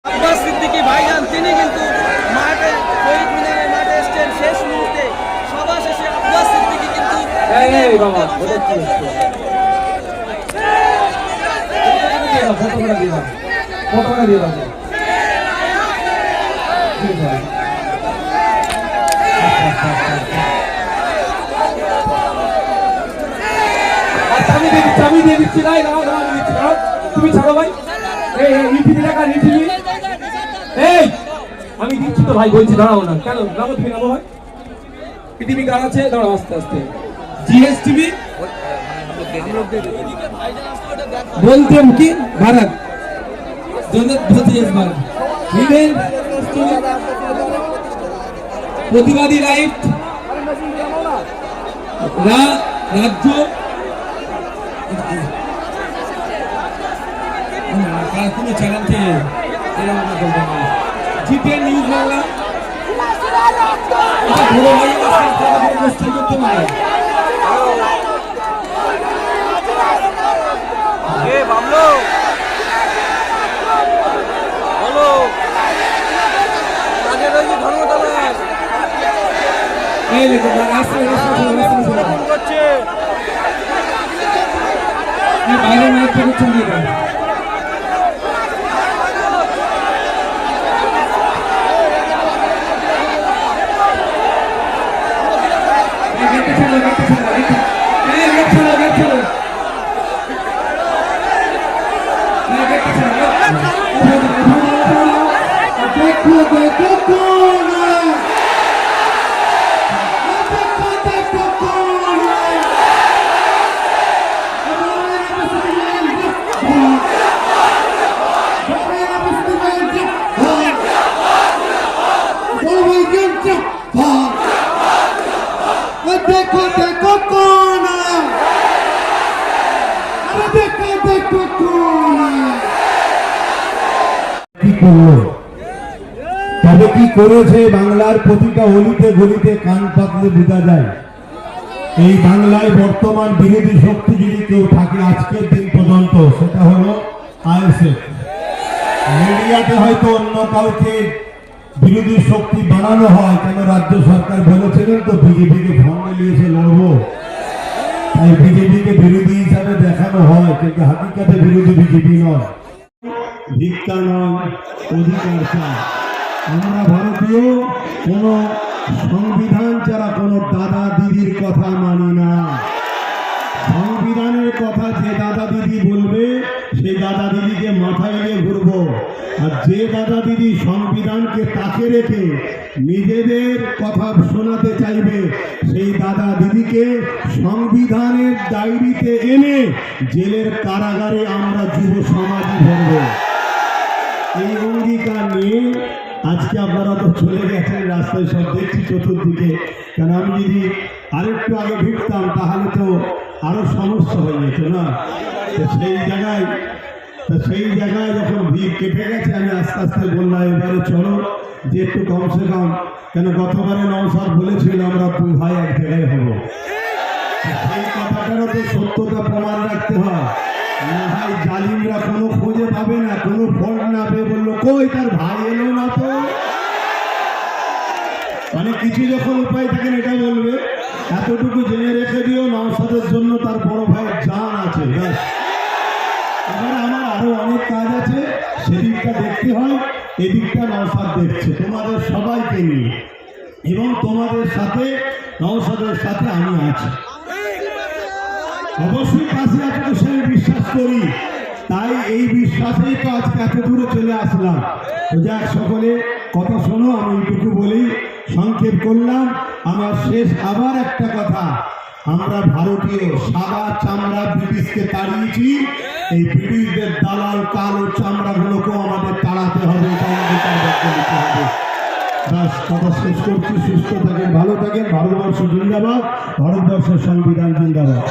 আব্বাস সিদ্দিকী ভাইজান তিনি কিন্তু মাঠে শহীদ মিনারের মাঠে এসেছেন শেষ মুহূর্তে সভা শেষে আব্বাস সিদ্দিকী কিন্তু আমি দিয়ে দিচ্ছি না, তুমি ছাড়ো ভাই। আমি দিচ্ছি তো ভাই, বলছি দাঁড়াও না কেন, নামো তুমি, নামো ভাই। পৃথিবী গান আছে, দাঁড়াও আস্তে আস্তে। জিএসটিভি বলতে কি ভারত প্রতিবাদী রাইট রাজ্য কোনো চ্যানেলকে জিটিএন নিউজ বাংলা করতে পারে। বাইরে মাইক থেকে চলিয়ে দেয়। তবে কি করেছে বাংলার প্রতিটা অলিতে গলিতে কান পাতলে বোঝা যায়। এই বাংলায় বর্তমান বিরোধী শক্তি যদি কেউ থাকে আজকের দিন পর্যন্ত, সেটা হলো আইএসএফ। মিডিয়াতে হয়তো অন্য কাউকে বিরোধী শক্তি বানানো হয়, কেন রাজ্য সরকার বলেছিলেন তো বিজেপিকে ফন্ডে নিয়েছে লড়বো, তাই বিজেপিকে বিরোধী হিসাবে দেখানো হয়, কিন্তু হাকিকাতে বিরোধী বিজেপি নয়, ভিক্ষা নয়, অধিকার চায়। আমরা ভারতীয় কোন সংবিধান ছাড়া কোন দাদা দিদির কথা মানি না। সংবিধানের কথা যে দাদা দিদি বলবে সেই দাদা দিদিকে মাথায় নিয়ে ঘুরবো, আর যে দাদা দিদি সংবিধানকে তাকে রেখে নিজেদের কথা শোনাতে চাইবে সেই দাদা দিদিকে সংবিধানের ডায়েরিতে এনে জেলের কারাগারে আমরা যুব সমাজই ধরব। এই অঙ্গীকার নিয়ে আজকে আপনারা তো চলে গেছেন, রাস্তায় সব দেখছি চতুর্দিকে। কেন আমি যদি আরেকটু আগে ভিড়তাম তাহলে তো আরো সমস্যা হয়ে যেত না। সেই জায়গায় যখন ভিড় কেটে গেছে, আমি আস্তে আস্তে বললাম এবারে চলো যে একটু কমসে কম, কেন গতবারে নওশাদ বলেছিল আমরা দুই ভাই এক জায়গায় হব। সেই কথাটারও তো সত্যতা প্রমাণ রাখতে হয়। না হয় জালিমরা কোনো খোঁজে পাবে না, কোনো ফল না পেয়ে বললো কই তার ভাই এলো না তো, মানে কিছু যখন উপায় থাকেন এটা বলবে। এতটুকু জেনে রেখে দিও নওশাদের জন্য তার বড় ভাইয়ের জান আছে। এবার আমার আরো অনেক কাজ আছে, সেদিকটা দেখতে হয়, এদিকটা নওশাদ দেখছে তোমাদের সবাইকে নিয়ে, এবং তোমাদের সাথে নওশাদের সাথে আমি আছি, অবশ্যই পাশে আছে তো সেই বিশ্বাস করি। তাই এই বিশ্বাসেই তো আজকে এত দূরে চলে আসলাম। তো যাক, সকলে কথা শোনো, আমি এইটুকু বলি, সংক্ষেপ করলাম। আমার শেষ আবার একটা কথা, আমরা ভারতীয় সাদা চামড়া ব্রিটিশকে তাড়িয়েছি, এই ব্রিটিশদের দালাল কালো চামড়াগুলোকেও আমাদের তাড়াতে হবে, এটা আমাদের করতে হবে। বাস, কথা শেষ করছি। সুস্থ থাকেন, ভালো থাকেন। ভারতবর্ষ জিন্দাবাদ, ভারতবর্ষের সংবিধান জিন্দাবাদ।